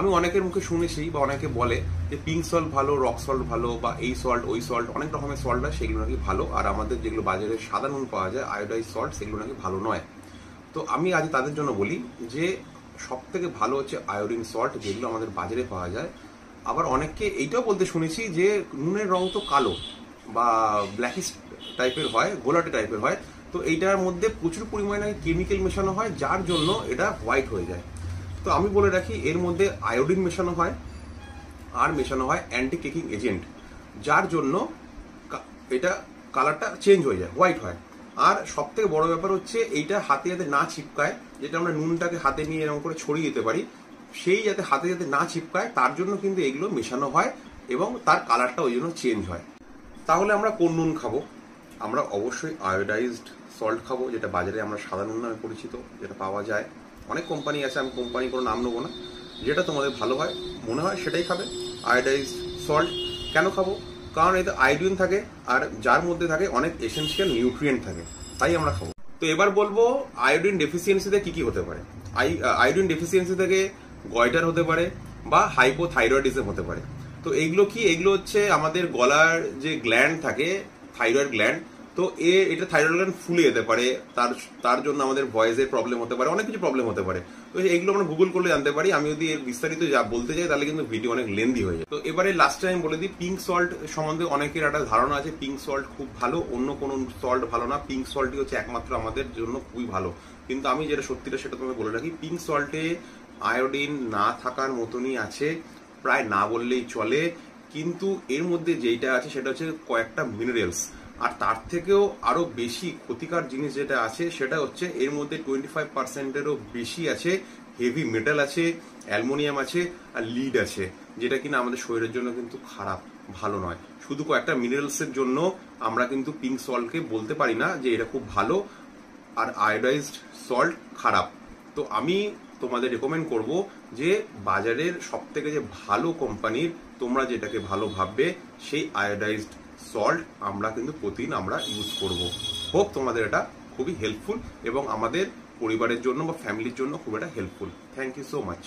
আমি অনেকের মুখে শুনেছি বা অনেকে বলে যে পিঙ্ক সল্ট ভালো, রক সল্ট ভালো, বা এই সল্ট ওই সল্ট, অনেক রকমের সল্ট হয়, সেগুলো নাকি ভালো। আর আমাদের যেগুলো বাজারে সাধারণ পাওয়া যায় আয়োডাইজ সল্ট, সেগুলো নাকি ভালো নয়। তো আমি আজ তাদের জন্য বলি যে সব থেকে ভালো হচ্ছে আয়োডিন সল্ট, যেগুলো আমাদের বাজারে পাওয়া যায়। আবার অনেককে এইটাও বলতে শুনেছি যে নুনের রং তো কালো বা ব্ল্যাকিশ টাইপের হয়, গোলাটে টাইপের হয়, তো এইটার মধ্যে প্রচুর পরিমাণে কেমিক্যাল মেশানো হয়, যার জন্য এটা হোয়াইট হয়ে যায়। তো আমি বলে রাখি, এর মধ্যে আয়োডিন মেশানো হয় আর মেশানো হয় অ্যান্টি কেকিং এজেন্ট, যার জন্য এটা কালারটা চেঞ্জ হয়ে যায়, হোয়াইট হয়। আর সব থেকে বড় ব্যাপার হচ্ছে এইটা হাতে যাতে না ছিপকায়, যেটা আমরা নুনটাকে হাতে নিয়ে এরকম করে ছড়িয়ে দিতে পারি, সেই যাতে হাতে যাতে না ছিপকায় তার জন্য কিন্তু এগুলো মেশানো হয় এবং তার কালারটা ওই জন্য চেঞ্জ হয়। তাহলে আমরা কোন নুন খাবো? আমরা অবশ্যই আয়োডাইজড সল্ট খাবো, যেটা বাজারে আমরা সাদা নুন নামে পরিচিত, যেটা পাওয়া যায়। অনেক কোম্পানি আছে, আমি কোম্পানি কোনো নাম নেবো না, যেটা তোমাদের ভালো হয় মনে হয় সেটাই খাবে। আয়োডাইজড সল্ট কেন খাবো? কারণ এতে আয়োডিন থাকে, আর যার মধ্যে থাকে অনেক এসেনশিয়াল নিউট্রিয়েন্ট থাকে, তাই আমরা খাবো। তো এবার বলবো আয়োডিন ডেফিসিয়েন্সিতে কি কি হতে পারে। আয়োডিন ডেফিসিয়েন্সি থেকে গয়টার হতে পারে বা হাইপোথাইরয়েডিজম হতে পারে। তো এইগুলো কি? এগুলো হচ্ছে আমাদের গলার যে গ্ল্যান্ড থাকে, থাইরয়েড গ্ল্যান্ড, তো এটা থাইরয়েড গ্ল্যান্ড ফুলে যেতে পারে, তার জন্য আমাদের ভয়েসের প্রবলেম হতে পারে, অনেক কিছু প্রবলেম হতে পারে। তো এইগুলো আমরা গুগল করলে জানতে পারি। আমি যদি এর বিস্তারিত যা বলতে চাই তাহলে কিন্তু ভিডিও অনেক লেন্দি হয়ে যায়। তো এবারে লাস্ট টাইম বলে দিই, পিঙ্ক সল্ট সম্বন্ধে অনেকের একটা ধারণা আছে পিঙ্ক সল্ট খুব ভালো, অন্য কোনো সল্ট ভালো না, পিঙ্ক সল্টই হচ্ছে একমাত্র আমাদের জন্য খুবই ভালো। কিন্তু আমি যেটা সত্যিটা সেটা তোমাকে বলে রাখি, পিঙ্ক সল্টে আয়োডিন না থাকার মতনই আছে, প্রায় না বললেই চলে। কিন্তু এর মধ্যে যেটা আছে সেটা হচ্ছে কয়েকটা মিনারেলস, আর তার থেকেও আরো বেশি ক্ষতিকর জিনিস যেটা আছে সেটা হচ্ছে এর মধ্যে 25%-এরও বেশি আছে হেভি মেটাল আছে, অ্যালুমিনিয়াম আছে, আর লিড আছে, যেটা কিনা আমাদের শরীরের জন্য কিন্তু খারাপ, ভালো নয়। শুধু কয়েকটা মিনারেলসের জন্য আমরা কিন্তু পিঙ্ক সল্টকে বলতে পারি না যে এটা খুব ভালো আর আয়োডাইজড সল্ট খারাপ। তো আমি তোমাদের রেকমেন্ড করব যে বাজারের সব থেকে যে ভালো কোম্পানির, তোমরা যেটাকে ভালো ভাববে, সেই আয়োডাইজড সল্ট আমরা কিন্তু প্রতিদিন আমরা ইউজ করব। হোপ তোমাদের এটা খুবই হেল্পফুল এবং আমাদের পরিবারের জন্য বা ফ্যামিলির জন্য খুব একটা helpful. Thank you so much.